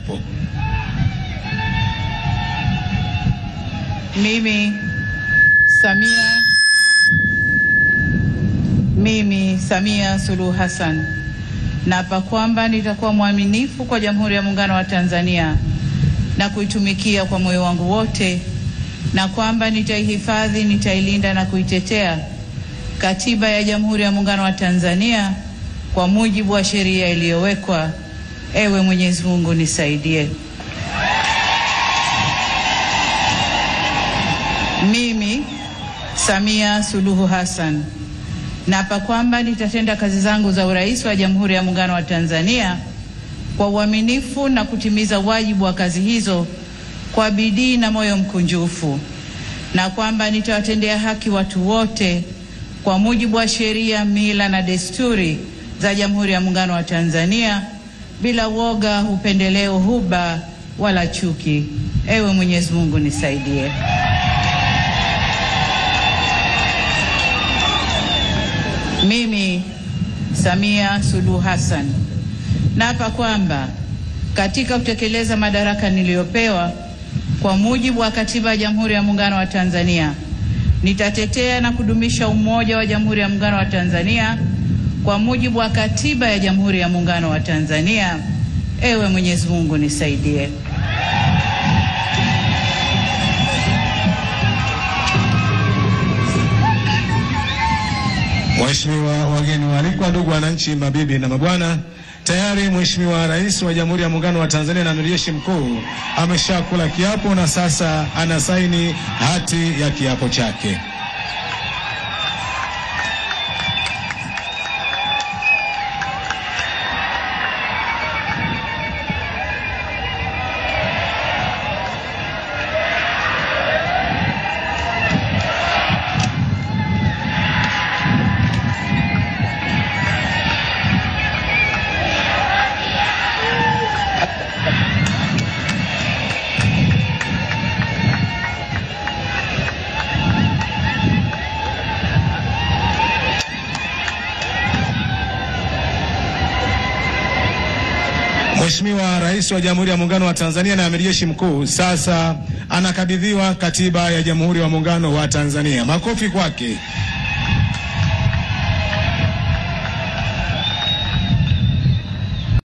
kiapo. Mimi Samia Suluhu Hassan naapa kwamba nitakuwa mwaminifu kwa Jamhuri ya Muungano wa Tanzania na kuitumikia kwa moyo wangu wote, na kwamba nitaihifadhi, nitailinda na kuitetea Katiba ya Jamhuri ya Muungano wa Tanzania kwa mujibu wa sheria iliyowekwa. Ewe Mwenyezi Mungu nisaidie. Mimi Samia Suluhu Hassan naapa kwamba nitatenda kazi zangu za urais wa Jamhuri ya Muungano wa Tanzania kwa uaminifu na kutimiza wajibu wa kazi hizo kwa bidii na moyo mkunjufu, na kwamba nitawatendea haki watu wote kwa mujibu wa sheria, mila na desturi za Jamhuri ya Muungano wa Tanzania bila woga, upendeleo, huba wala chuki. Ewe Mwenyezi Mungu nisaidie. Mimi Samia Suluhu Hassan naapa kwamba katika kutekeleza madaraka niliyopewa kwa mujibu wa Katiba ya Jamhuri ya Muungano wa Tanzania, nitatetea na kudumisha umoja wa Jamhuri ya Muungano wa Tanzania kwa mujibu wa Katiba ya Jamhuri ya Muungano wa Tanzania. Ewe Mwenyezi Mungu nisaidie. Mheshimiwa wageni waalikwa, ndugu wananchi, mabibi na mabwana, tayari Mheshimiwa Rais wa Jamhuri ya Muungano wa Tanzania na Amiri Jeshi Mkuu ameshakula kiapo na sasa anasaini hati ya kiapo chake. Mheshimiwa Rais wa Jamhuri ya Muungano wa Tanzania na Amiri Jeshi Mkuu sasa anakabidhiwa Katiba ya Jamhuri ya Muungano wa Tanzania. Makofi kwake.